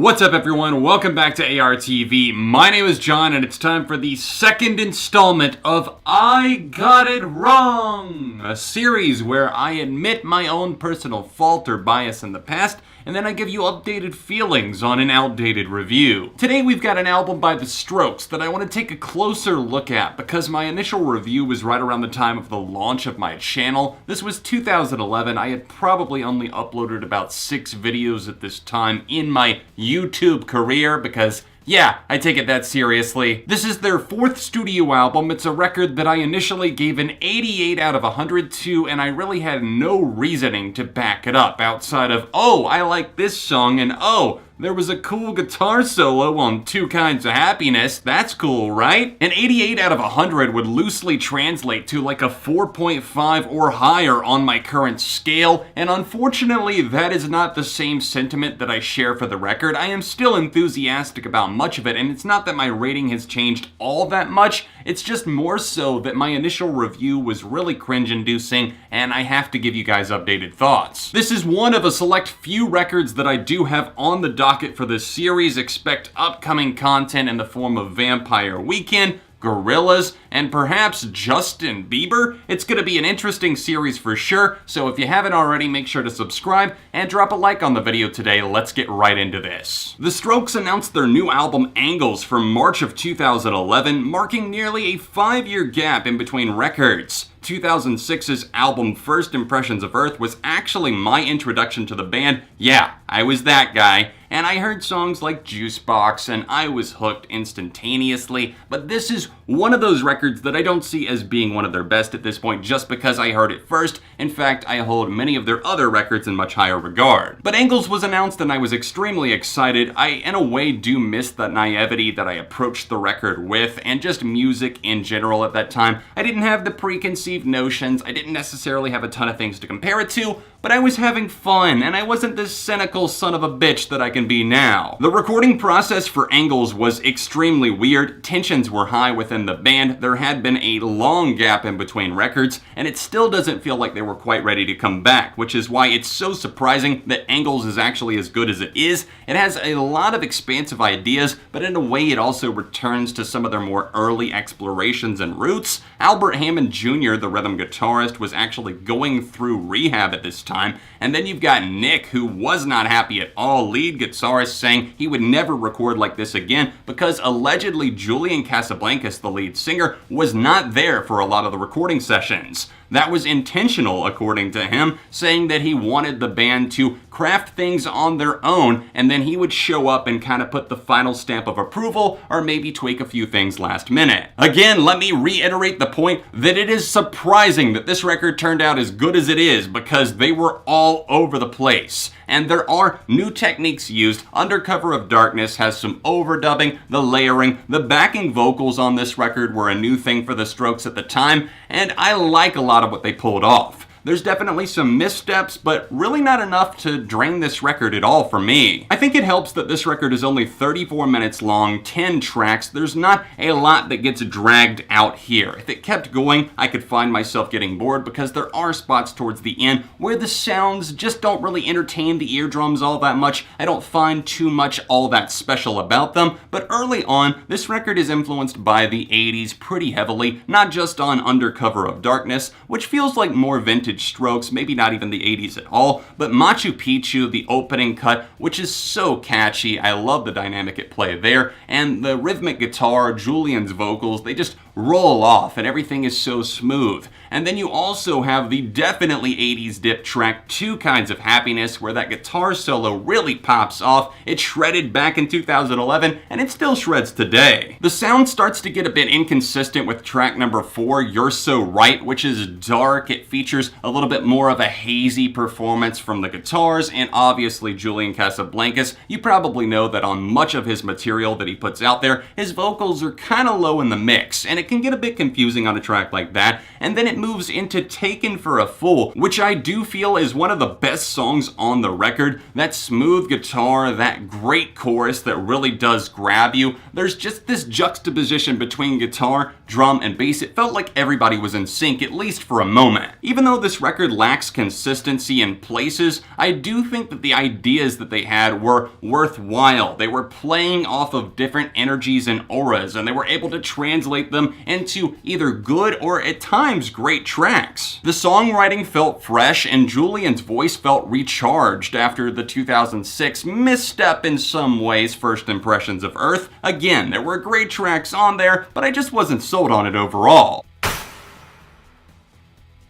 What's up everyone, welcome back to ARTV. My name is John and it's time for the second installment of I Got It Wrong, a series where I admit my own personal fault or bias in the past, and then I give you updated feelings on an outdated review. Today we've got an album by The Strokes that I want to take a closer look at because my initial review was right around the time of the launch of my channel. This was 2011, I had probably only uploaded about 6 videos at this time in my YouTube career because yeah, I take it that seriously. This is their 4th studio album. It's a record that I initially gave an 88 out of 100 to, and I really had no reasoning to back it up outside of, oh, I like this song, and oh, there was a cool guitar solo on Two Kinds of Happiness. That's cool, right? An 88 out of 100 would loosely translate to like a 4.5 or higher on my current scale, and unfortunately that is not the same sentiment that I share for the record. I am still enthusiastic about much of it, and it's not that my rating has changed all that much, it's just more so that my initial review was really cringe-inducing, and I have to give you guys updated thoughts. This is one of a select few records that I do have on the docket for this series. Expect upcoming content in the form of Vampire Weekend, Gorillaz, and perhaps Justin Bieber. It's gonna be an interesting series for sure, so if you haven't already, make sure to subscribe and drop a like on the video today. Let's get right into this. The Strokes announced their new album Angles from March of 2011, marking nearly a 5-year gap in between records. 2006's album First Impressions of Earth was actually my introduction to the band. Yeah, I was that guy. And I heard songs like Juicebox and I was hooked instantaneously, but this is one of those records that I don't see as being one of their best at this point just because I heard it first. In fact, I hold many of their other records in much higher regard. But Angles was announced and I was extremely excited. I, in a way, do miss the naivety that I approached the record with and just music in general at that time. I didn't have the preconceived notions, I didn't necessarily have a ton of things to compare it to, but I was having fun, and I wasn't this cynical son of a bitch that I can be now. The recording process for Angles was extremely weird, tensions were high within the band, there had been a long gap in between records, and it still doesn't feel like they were quite ready to come back, which is why it's so surprising that Angles is actually as good as it is. It has a lot of expansive ideas, but in a way it also returns to some of their more early explorations and roots. Albert Hammond Jr., the rhythm guitarist, was actually going through rehab at this time, and then you've got Nick, who was not happy at all, lead guitarist, saying he would never record like this again because allegedly Julian Casablancas, the lead singer, was not there for a lot of the recording sessions. That was intentional, according to him, saying that he wanted the band to craft things on their own, and then he would show up and kind of put the final stamp of approval, or maybe tweak a few things last minute. Again, let me reiterate the point that it is surprising that this record turned out as good as it is, because they were all over the place. And there are new techniques used. Under Cover of Darkness has some overdubbing, the layering, the backing vocals on this record were a new thing for the Strokes at the time, and I like a lot of what they pulled off. There's definitely some missteps, but really not enough to drain this record at all for me. I think it helps that this record is only 34 minutes long, 10 tracks. There's not a lot that gets dragged out here. If it kept going, I could find myself getting bored because there are spots towards the end where the sounds just don't really entertain the eardrums all that much. I don't find too much all that special about them, but early on, this record is influenced by the 80s pretty heavily, not just on Under Cover of Darkness, which feels like more vintage Strokes, maybe not even the 80s at all, but Machu Picchu, the opening cut, which is so catchy. I love the dynamic at play there, and the rhythmic guitar, Julian's vocals, they just roll off and everything is so smooth. And then you also have the definitely 80s dip track Two Kinds of Happiness, where that guitar solo really pops off. It shredded back in 2011 and it still shreds today. The sound starts to get a bit inconsistent with track number 4, You're So Right, which is dark. It features a little bit more of a hazy performance from the guitars and obviously Julian Casablancas. You probably know that on much of his material that he puts out there, his vocals are kind of low in the mix, and it can get a bit confusing on a track like that, and then it moves into Taken for a Fool, which I do feel is one of the best songs on the record. That smooth guitar, that great chorus that really does grab you. There's just this juxtaposition between guitar, drum, and bass. It felt like everybody was in sync, at least for a moment. Even though this record lacks consistency in places, I do think that the ideas that they had were worthwhile. They were playing off of different energies and auras, and they were able to translate them into either good or at times great tracks. The songwriting felt fresh, and Julian's voice felt recharged after the 2006 misstep in some ways first impressions of Earth. Again, there were great tracks on there, but I just wasn't sold on it overall.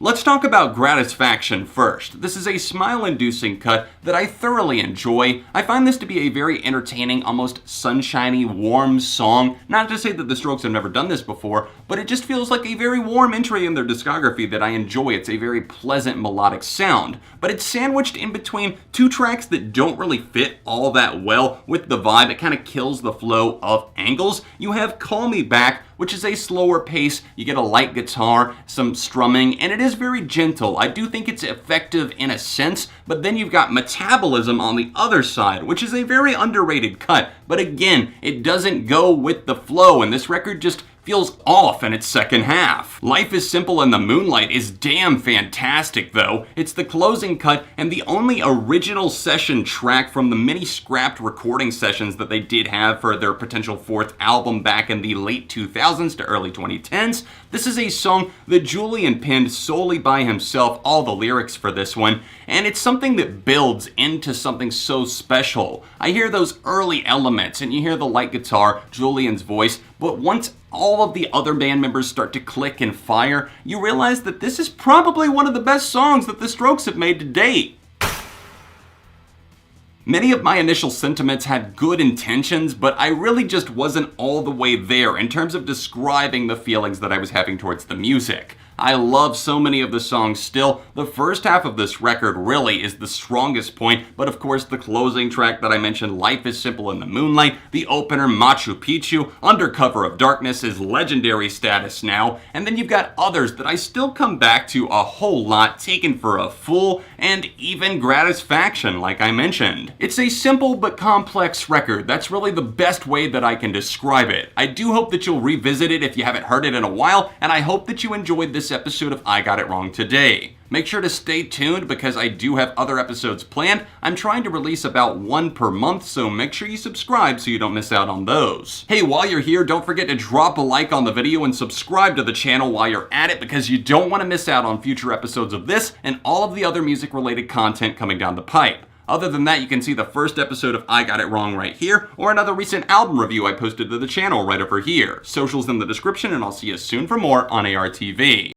Let's talk about Gratisfaction first. This is a smile-inducing cut that I thoroughly enjoy. I find this to be a very entertaining, almost sunshiny, warm song. Not to say that the Strokes have never done this before, but it just feels like a very warm entry in their discography that I enjoy. It's a very pleasant melodic sound, but it's sandwiched in between two tracks that don't really fit all that well with the vibe. It kind of kills the flow of Angles. You have Call Me Back, which is a slower pace. You get a light guitar, some strumming, and it is very gentle. I do think it's effective in a sense, but then you've got Metabolism on the other side, which is a very underrated cut, but again, it doesn't go with the flow, and this record just feels off in its second half. Life is Simple and the Moonlight is damn fantastic though. It's the closing cut and the only original session track from the many scrapped recording sessions that they did have for their potential fourth album back in the late 2000s to early 2010s. This is a song that Julian penned solely by himself, all the lyrics for this one, and it's something that builds into something so special. I hear those early elements and you hear the light guitar, Julian's voice, but once all of the other band members start to click and fire, you realize that this is probably one of the best songs that the Strokes have made to date. Many of my initial sentiments had good intentions, but I really just wasn't all the way there in terms of describing the feelings that I was having towards the music. I love so many of the songs still. The first half of this record really is the strongest point, but of course the closing track that I mentioned, Life is Simple in the Moonlight, the opener, Machu Picchu, Under Cover of Darkness is legendary status now, and then you've got others that I still come back to a whole lot, Taken for a Fool, and even Gratisfaction, like I mentioned. It's a simple but complex record. That's really the best way that I can describe it. I do hope that you'll revisit it if you haven't heard it in a while, and I hope that you enjoyed this episode of I Got It Wrong today. Make sure to stay tuned because I do have other episodes planned. I'm trying to release about one per month, so make sure you subscribe so you don't miss out on those. Hey, while you're here, don't forget to drop a like on the video and subscribe to the channel while you're at it because you don't want to miss out on future episodes of this and all of the other music-related content coming down the pipe. Other than that, you can see the first episode of I Got It Wrong right here, or another recent album review I posted to the channel right over here. Socials in the description, and I'll see you soon for more on ARTV.